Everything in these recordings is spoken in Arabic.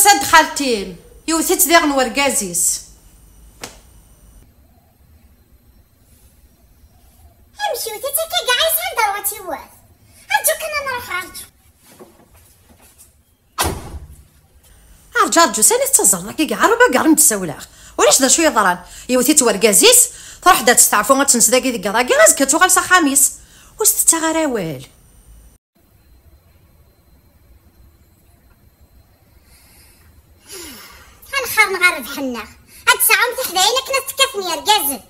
ساد خالتي يوثيت داغن ورقازيس. امشي وتيتا كي كاع يسهل دروتي واث. ارجوك انا نروح رجعت ساني تزرنا كي كاع ربع كاع نتساولاغ ولاش دا شويه ضران يوثيت ورقازيس تروح دا تستعفو غتنس داكي ديك كراكي غازكا توغال خاميس واش تتغراوال هنخرن غير بحنا هاد الساعه ومتي حدايا كنا تكافني ركازل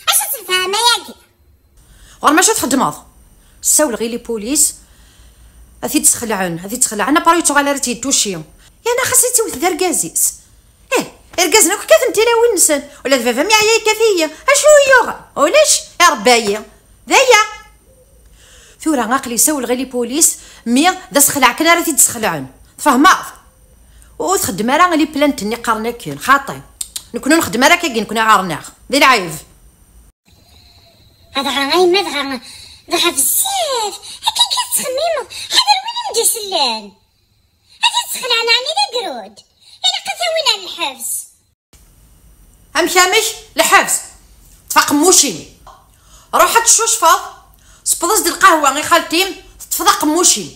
اش تفهمها ياكي غير ماشي تخدماض ساول غير لي بوليس هذي تخلعنا باريو توغال راه تيدوشي يا انا خاصني توث ذا ركازيس ركازنا كي كنتي لا وين نسن ولا دابا فهمي عيا كافيه اشنو يوغا ولاش يا ربايا ذايا ثورة عقلي ساول غير لي بوليس مي دا سخلع كنا راه تيتسخلعن فهماض وتخدم راه لي بلانتني قارنا كين خاطي نكونو نخدم راه كي نكونو عارناغ دير عايف هذا غاي ما ذا بزاف هكا كتخمم حضر وين ندير سلان هذا تسخلعنا عني ذا قرود الا قثاوين على الحبس امشامش لحبس تفاق موشيني روح هاد الشوشفه سبلاص ديال القهوه غير خالتي تفضق موشي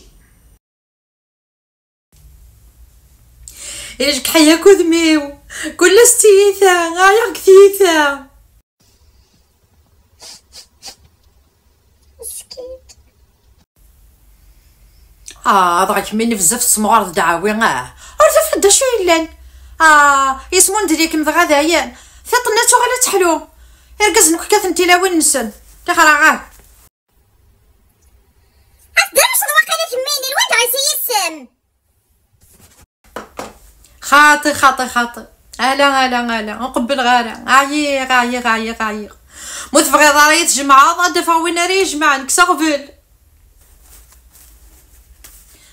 ايش كحيا كذميو كل ستيثا غايا كثيثا مسكيت ضغط مني بزاف السمغار دعاوي عرفت فدا شو يلان يسمون دريكم ذا غدايان فطناتو غالا تحلو ركزنك كاثنتي لا وين نسن تخرا درس الوقيله تميني الواد غيسيسم خاطي الا نقبل غالا عيق موت بغي ضريت جمعه غادا فاوين راه يجمعن كسغفل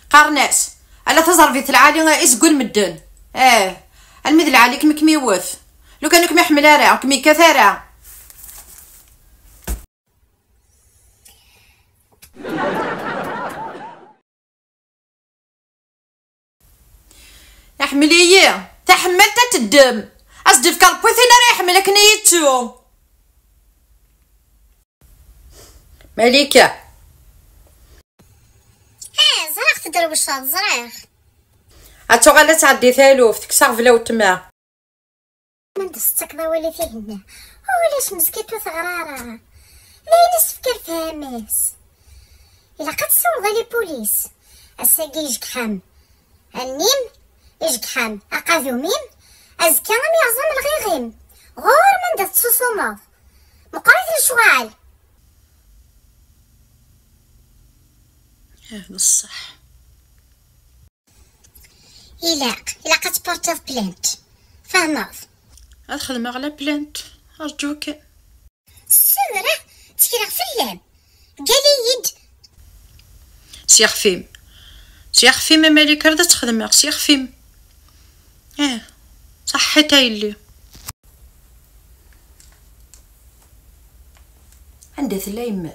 قرناس الا تزرفيت العالي اسقول مدن المذل عليك مكمي وث لو كانك محمل راه كمي كثره احمليه تحملت تدم اصدف كالبوثين راه يحملك نيتو مليكه زراخ تدرب الشاط زراخ عتو غالا تعدي ثالوف تكسر فلا وتما من دستك ضوالي فيهن ولاش مسكيت وثغرارة لين سفكر فامس إلا قد سوغ لي بوليس الساقي يجكحام النيم يجكحام أقاذو ميم أزكا غام يعظم الغيغيم غور من دات سوسوماض مقاريث الشغال هذا الصح إلا قد بورتوف بلانت فهماض الخدمة على بلانت أرجوك السورة تكيرا فلام قالي يد سيخ فيم مالك راه تخدم سيخ فيم صح تايلي عندي ثلايم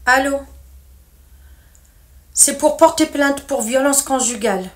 Allô? C'est pour porter plainte pour violence conjugale.